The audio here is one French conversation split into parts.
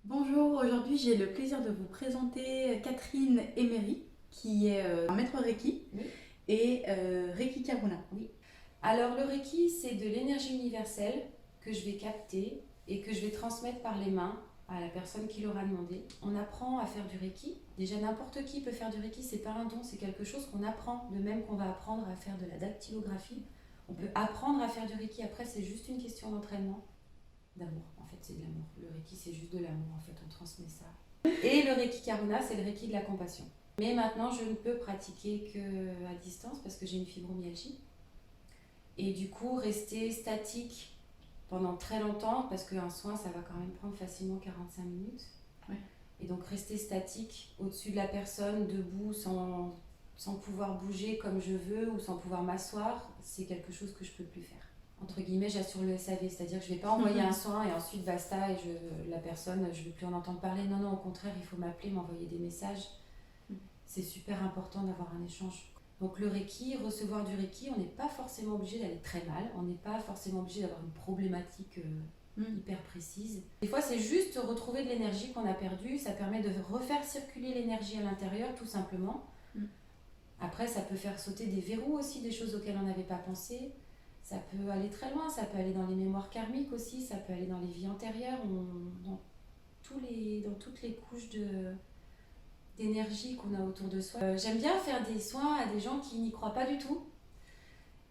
Bonjour, aujourd'hui j'ai le plaisir de vous présenter Catherine Emery, qui est un maître Reiki Oui. et Reiki Karuna. Oui. Alors le Reiki, c'est de l'énergie universelle que je vais capter et que je vais transmettre par les mains à la personne qui l'aura demandé. On apprend à faire du Reiki. Déjà n'importe qui peut faire du Reiki, c'est pas un don, c'est quelque chose qu'on apprend, de même qu'on va apprendre à faire de la dactylographie. On peut apprendre à faire du Reiki, après c'est juste une question d'entraînement, d'amour. En fait c'est de l'amour. Le Reiki c'est juste de l'amour, en fait on transmet ça. Et le Reiki Karuna, c'est le Reiki de la compassion. Mais maintenant, je ne peux pratiquer qu'à distance parce que j'ai une fibromyalgie. Et du coup, rester statique pendant très longtemps, parce qu'un soin, ça va quand même prendre facilement 45 minutes. Ouais. Et donc, rester statique au-dessus de la personne, debout, sans pouvoir bouger comme je veux ou sans pouvoir m'asseoir, c'est quelque chose que je ne peux plus faire. Entre guillemets, j'assure le SAV, c'est-à-dire que je ne vais pas envoyer un soin et ensuite basta et la personne, je ne vais plus en entendre parler. Non, non, au contraire, il faut m'appeler, m'envoyer des messages. C'est super important d'avoir un échange. Donc le Reiki, recevoir du Reiki, on n'est pas forcément obligé d'aller très mal, on n'est pas forcément obligé d'avoir une problématique hyper précise. Des fois, c'est juste retrouver de l'énergie qu'on a perdue, ça permet de refaire circuler l'énergie à l'intérieur, tout simplement. Après, ça peut faire sauter des verrous aussi, des choses auxquelles on n'avait pas pensé. Ça peut aller très loin, ça peut aller dans les mémoires karmiques aussi, ça peut aller dans les vies antérieures, dans toutes les couches d'énergie qu'on a autour de soi. J'aime bien faire des soins à des gens qui n'y croient pas du tout.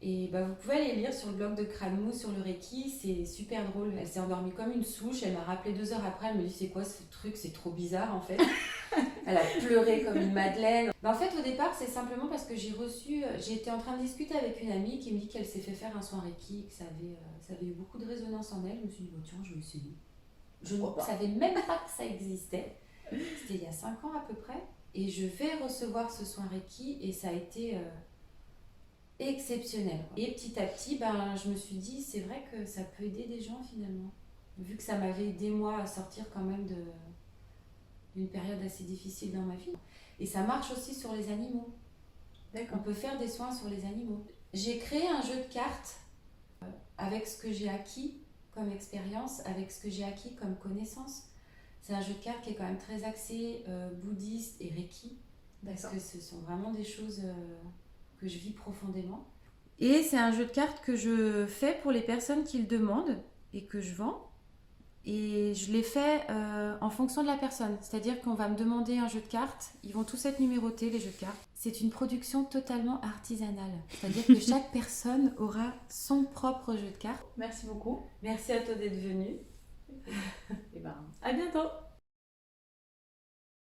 Et vous pouvez aller lire sur le blog de Crane sur le Reiki, c'est super drôle. Elle s'est endormie comme une souche, elle m'a rappelé 2 heures après, elle me dit c'est quoi ce truc, c'est trop bizarre en fait. Elle a pleuré comme une madeleine. En fait au départ c'est simplement parce que j'étais en train de discuter avec une amie qui me dit qu'elle s'est fait faire un soin Reiki, que ça avait eu beaucoup de résonance en elle. Je me suis dit tiens je vais essayer. Je ne savais même pas que ça existait. C'était il y a 5 ans à peu près. Et je vais recevoir ce soin Reiki et ça a été exceptionnel. Et petit à petit, je me suis dit, c'est vrai que ça peut aider des gens finalement. Vu que ça m'avait aidé moi à sortir quand même d'une période assez difficile dans ma vie. Et ça marche aussi sur les animaux. D'accord. On peut faire des soins sur les animaux. J'ai créé un jeu de cartes avec ce que j'ai acquis comme expérience, avec ce que j'ai acquis comme connaissance. C'est un jeu de cartes qui est quand même très axé bouddhiste et Reiki, parce que ce sont vraiment des choses que je vis profondément. Et c'est un jeu de cartes que je fais pour les personnes qui le demandent et que je vends. Et je les fais en fonction de la personne. C'est-à-dire qu'on va me demander un jeu de cartes, ils vont tous être numérotés, les jeux de cartes. C'est une production totalement artisanale. C'est-à-dire que chaque personne aura son propre jeu de cartes. Merci beaucoup. Merci à toi d'être venu. Et à bientôt.